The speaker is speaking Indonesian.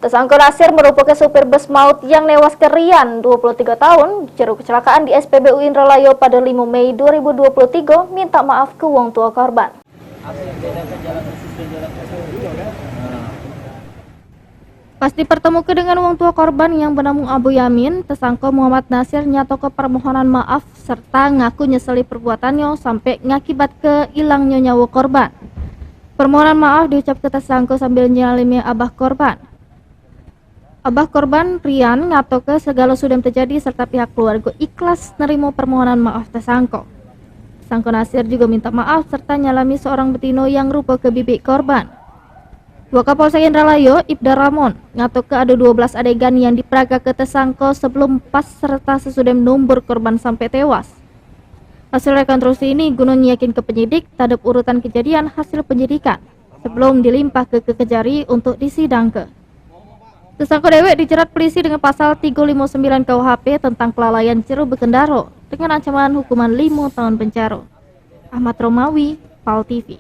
Tersangka Nasir merupakan supir bus maut yang newas ke Rian, 23 tahun, jeru kecelakaan di SPBU Indralayo pada 5 Mei 2023, minta maaf ke wong tua korban. Pas dipertemukan dengan wong tua korban yang bernama Abu Yamin, tersangka Muhammad Nasir nyatakan permohonan maaf serta ngaku nyeseli perbuatannya sampai ngakibat ke hilangnya nyawa korban. Permohonan maaf diucap ke tersangka sambil nyalimi abah korban. Abah korban Rian ngatoke segala sudah terjadi serta pihak keluarga ikhlas nerimo permohonan maaf tersangka. Tersangka Nasir juga minta maaf serta nyalami seorang betino yang rupa ke bibi korban. Wakapolsek Indralayo, Ibda Ramon, ngatoke ada 12 adegan yang diperaga ke tersangka sebelum pas serta sesudah menumbur korban sampai tewas. Hasil rekonstruksi ini guna yakin ke penyidik terhadap urutan kejadian hasil penyidikan sebelum dilimpah ke Kejari untuk disidangke. Tersangka dewek dijerat polisi dengan pasal 359 KUHP tentang kelalaian jeru berkendara dengan ancaman hukuman 5 tahun penjara. Ahmad Romawi, PAL TV.